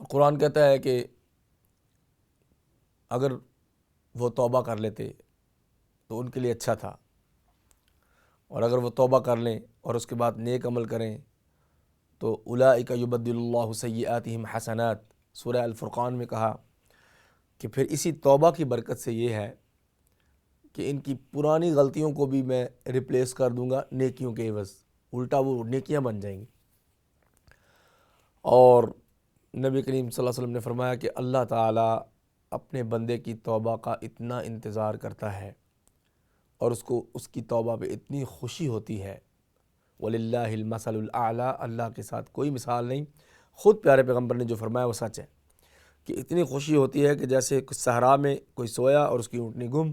قرآن کہتا ہے کہ اگر وہ توبہ کر لیتے تو ان کے لیے اچھا تھا، اور اگر وہ توبہ کر لیں اور اس کے بعد نیک عمل کریں تو اولئک یبدل اللہ سیئاتہم حسنات، سورہ الفرقان میں کہا کہ پھر اسی توبہ کی برکت سے یہ ہے کہ ان کی پرانی غلطیوں کو بھی میں ریپلیس کر دوں گا نیکیوں کے عوض، الٹا وہ نیکیاں بن جائیں گی۔ اور نبی کریم صلی اللہ علیہ وسلم نے فرمایا کہ اللہ تعالیٰ اپنے بندے کی توبہ کا اتنا انتظار کرتا ہے اور اس کو اس کی توبہ پہ اتنی خوشی ہوتی ہے، وَلِلَّهِ الْمَثَلُ الْأَعْلَىٰ، اللہ کے ساتھ کوئی مثال نہیں، خود پیارے پیغمبر نے جو فرمایا وہ سچ ہے کہ اتنی خوشی ہوتی ہے کہ جیسے صحرا میں کوئی سویا اور اس کی اونٹنی گم،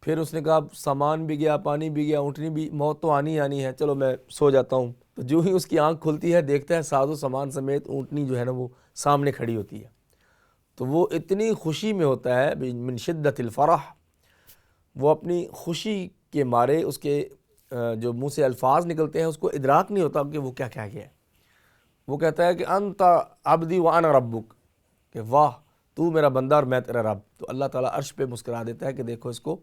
پھر اس نے کہا سامان بھی گیا، پانی بھی گیا، اونٹنی بھی، موت تو آنی ہے، چلو میں سو جاتا ہوں، تو جو ہی اس کی آنکھ کھلتی ہے دیکھتا ہے ساز و سامان سمیت اونٹنی جو ہے نا وہ سامنے کھڑی ہوتی ہے، تو وہ اتنی خوشی میں ہوتا ہے من شدت الفرح، وہ اپنی خوشی کے مارے اس کے جو منہ سے الفاظ نکلتے ہیں اس کو ادراک نہیں ہوتا کہ وہ کیا کہہ گیا ہے۔ وہ کہتا ہے کہ انت عبدی وانا ربک، کہ واہ تو میرا بندہ اور میں تیرا رب، تو اللہ تعالیٰ عرش پہ مسکرا دیتا ہے کہ دیکھو اس کو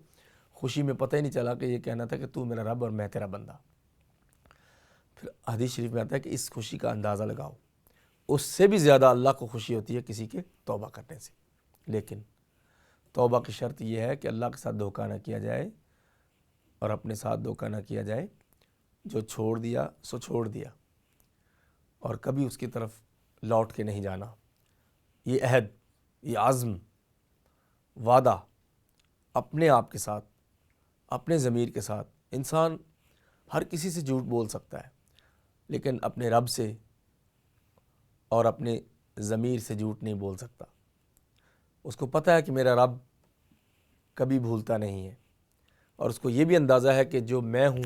خوشی میں پتہ ہی نہیں چلا کہ یہ کہنا تھا کہ تو میرا رب اور میں تیرا بندہ۔ پھر حدیث شریف میں آتا ہے کہ اس خوشی کا اندازہ لگاؤ، اس سے بھی زیادہ اللہ کو خوشی ہوتی ہے کسی کے توبہ کرنے سے، لیکن توبہ کی شرط یہ ہے کہ اللہ کے ساتھ دھوکہ نہ کیا جائے اور اپنے ساتھ دھوکہ نہ کیا جائے، جو چھوڑ دیا سو چھوڑ دیا اور کبھی اس کی طرف لوٹ کے نہیں جانا، یہ عہد، یہ عزم، وعدہ اپنے آپ کے ساتھ، اپنے ضمیر کے ساتھ۔ انسان ہر کسی سے جھوٹ بول سکتا ہے لیکن اپنے رب سے اور اپنے ضمیر سے جھوٹ نہیں بول سکتا۔ اس کو پتہ ہے کہ میرا رب کبھی بھولتا نہیں ہے، اور اس کو یہ بھی اندازہ ہے کہ جو میں ہوں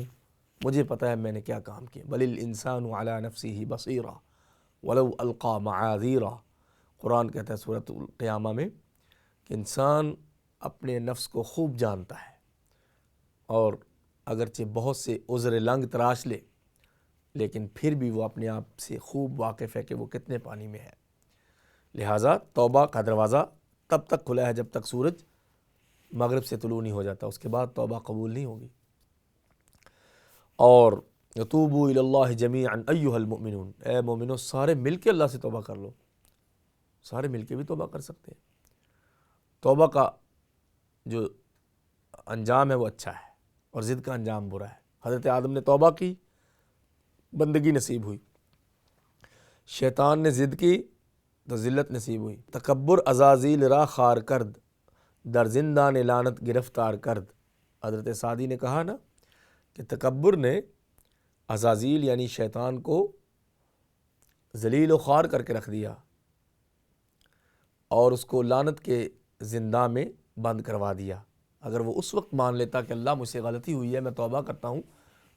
مجھے پتہ ہے میں نے کیا کام کیا، بل الانسان علی نفسہ بصیرہ ولو القی معاذیرہ، قرآن کہتا ہے سورۃ القیامہ میں کہ انسان اپنے نفس کو خوب جانتا ہے، اور اگرچہ بہت سے عذر لنگ تراش لے لیکن پھر بھی وہ اپنے آپ سے خوب واقف ہے کہ وہ کتنے پانی میں ہے۔ لہٰذا توبہ کا دروازہ تب تک کھلا ہے جب تک سورج مغرب سے طلوع نہیں ہو جاتا، اس کے بعد توبہ قبول نہیں ہوگی۔ اور یتوبوا الی اللہ جمیعا ایھا المؤمنون، اے مومنو سارے مل کے اللہ سے توبہ کر لو، سارے مل کے بھی توبہ کر سکتے ہیں۔ توبہ کا جو انجام ہے وہ اچھا ہے اور ضد کا انجام برا ہے۔ حضرت آدم نے توبہ کی، بندگی نصیب ہوئی، شیطان نے ضد کی تو ذلت نصیب ہوئی۔ تکبر عزازیل را خار کرد، در زندان لعنت گرفتار کرد۔ حضرت سعدی نے کہا نا کہ تکبر نے عزازیل یعنی شیطان کو ذلیل و خوار کر کے رکھ دیا اور اس کو لعنت کے زندہ میں بند کروا دیا۔ اگر وہ اس وقت مان لیتا کہ اللہ مجھ سے غلطی ہوئی ہے میں توبہ کرتا ہوں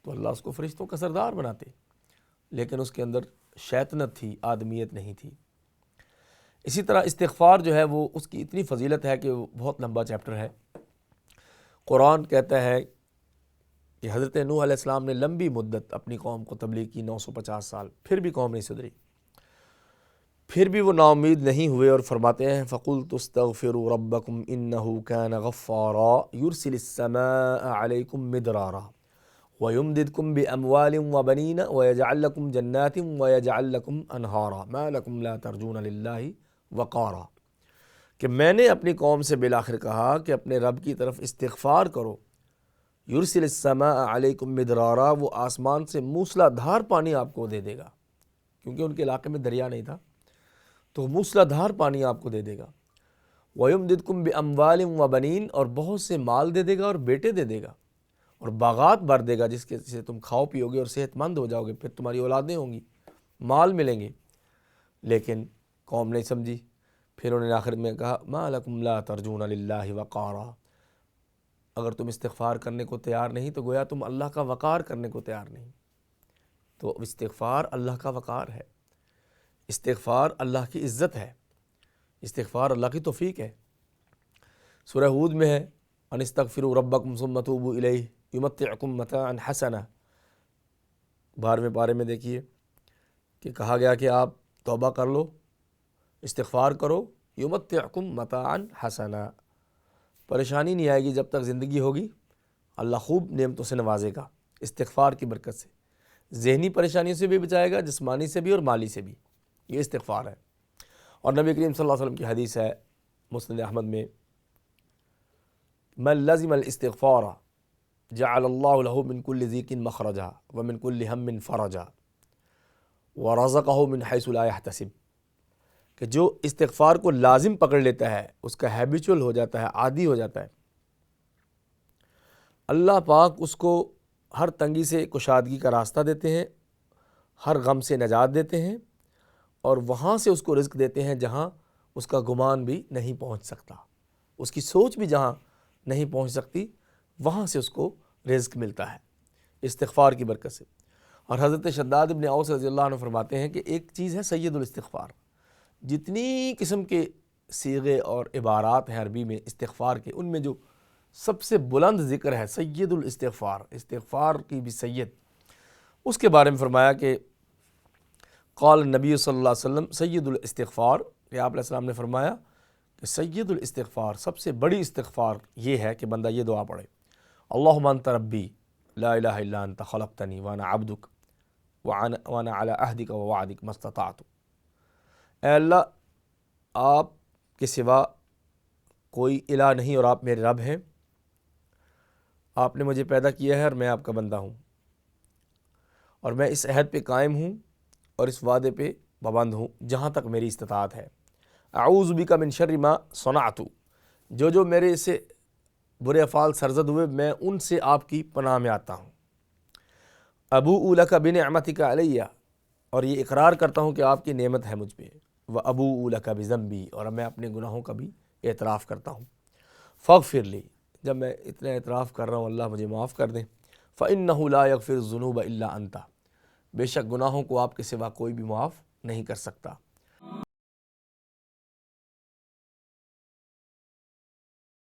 تو اللہ اس کو فرشتوں کا سردار بناتے، لیکن اس کے اندر شیطنت تھی، آدمیت نہیں تھی۔ اسی طرح استغفار جو ہے وہ اس کی اتنی فضیلت ہے کہ وہ بہت لمبا چیپٹر ہے۔ قرآن کہتا ہے کہ حضرت نوح علیہ السلام نے لمبی مدت اپنی قوم کو تبلیغ کی، 950 سال، پھر بھی قوم نہیں سدھری، پھر بھی وہ نا امید نہیں ہوئے، اور فرماتے ہیں فَقُلْتُ اسْتَغْفِرُوا رَبَّكُمْ إِنَّهُ كَانَ غَفَّارًا يُرْسِلِ السَّمَاءَ عَلَيْكُمْ مِدْرَارًا وَيُمْدِدْكُمْ بِأَمْوَالٍ وَبَنِينَ وَيَجْعَلْ لَكُمْ جَنَّاتٍ وَيَجْعَلْ لَكُمْ أَنْهَارًا مَا لَكُمْ لَا تَرْجُونَ لِلَّهِ وَقَارًا، کہ میں نے اپنی قوم سے بالآخر کہا کہ اپنے رب کی طرف استغفار کرو۔ یرسل السماء علیکم مدرارا، وہ آسمان سے موسلا دھار پانی آپ کو دے دے گا، کیونکہ ان کے علاقے میں دریا نہیں تھا تو موسلا دھار پانی آپ کو دے دے گا۔ وَيُمْدِدْكُمْ بِأَمْوَالٍ وَبَنِينَ، اور بہت سے مال دے دے گا اور بیٹے دے دے گا اور باغات بھر دے گا جس کے سے تم کھاؤ پیو گے اور صحت مند ہو جاؤ گے، پھر تمہاری اولادیں ہوں گی، مال ملیں گے۔ لیکن قوم نہیں سمجھی، پھر انہوں نے آخر میں کہا مَا لَكُمْ لَا تَرْجُونَ لِلَّهِ وَقَارًا، اگر تم استغفار کرنے کو تیار نہیں تو گویا تم اللہ کا وقار کرنے کو تیار نہیں۔ تو استغفار اللہ کا وقار ہے، استغفار اللہ کی عزت ہے، استغفار اللہ کی توفیق ہے۔ سورہ ہود میں ہے ان استغفروا ربکم ثم توبوا الیہ یمتعکم متاعا حسنا، 12ویں پارے میں دیکھیے کہ کہا گیا کہ آپ توبہ کر لو استغفار کرو، یمتعکم متاعا حسنا، پریشانی نہیں آئے گی جب تک زندگی ہوگی، اللہ خوب نعمتوں سے نوازے گا استغفار کی برکت سے، ذہنی پریشانیوں سے بھی بچائے گا، جسمانی سے بھی اور مالی سے بھی، یہ استغفار ہے۔ اور نبی کریم صلی اللہ علیہ وسلم کی حدیث ہے مسند احمد میں، من لزم الاستغفار جعل اللہ له من كل ضیق مخرجا ومن كل ہم فرجا ورزقہ من حیث لا يحتسب، کہ جو استغفار کو لازم پکڑ لیتا ہے، اس کا ہیبیچول ہو جاتا ہے، عادی ہو جاتا ہے، اللہ پاک اس کو ہر تنگی سے کشادگی کا راستہ دیتے ہیں، ہر غم سے نجات دیتے ہیں، اور وہاں سے اس کو رزق دیتے ہیں جہاں اس کا گمان بھی نہیں پہنچ سکتا، اس کی سوچ بھی جہاں نہیں پہنچ سکتی، وہاں سے اس کو رزق ملتا ہے استغفار کی برکت سے۔ اور حضرت شداد بن اوس رضی اللہ عنہ فرماتے ہیں کہ ایک چیز ہے سید الاستغفار، جتنی قسم کے صیغے اور عبارات ہیں عربی میں استغفار کے، ان میں جو سب سے بلند ذکر ہے سید الاستغفار، استغفار کی بھی سید، اس کے بارے میں فرمایا کہ قال نبی صلی اللہ علیہ وسلم سید الاستغفار، کہ آپ علیہ السلام نے فرمایا کہ سید الاستغفار، سب سے بڑی استغفار یہ ہے کہ بندہ یہ دعا پڑھے، اللہم انت ربی لا الہ الا انت خلقتنی وانا عبدک وانا علی عہدک ووعدک ما استطعت، اے اللہ آپ کے سوا کوئی الہ نہیں اور آپ میرے رب ہیں، آپ نے مجھے پیدا کیا ہے اور میں آپ کا بندہ ہوں، اور میں اس عہد پہ قائم ہوں اور اس وعدے پہ پابند ہوں جہاں تک میری استطاعت ہے، اعوذ بک من شر ما صنعت، جو میرے سے برے افعال سرزد ہوئے میں ان سے آپ کی پناہ میں آتا ہوں، ابوء لک بنعمتک علیہ، اور یہ اقرار کرتا ہوں کہ آپ کی نعمت ہے مجھ پہ، وابوء لک بذنبی، اور میں اپنے گناہوں کا بھی اعتراف کرتا ہوں، فاغفر لی، جب میں اتنا اعتراف کر رہا ہوں اللہ مجھے معاف کر دیں، فإنہ لا یغفر الذنوب الا انت، بے شک گناہوں کو آپ کے سوا کوئی بھی معاف نہیں کر سکتا،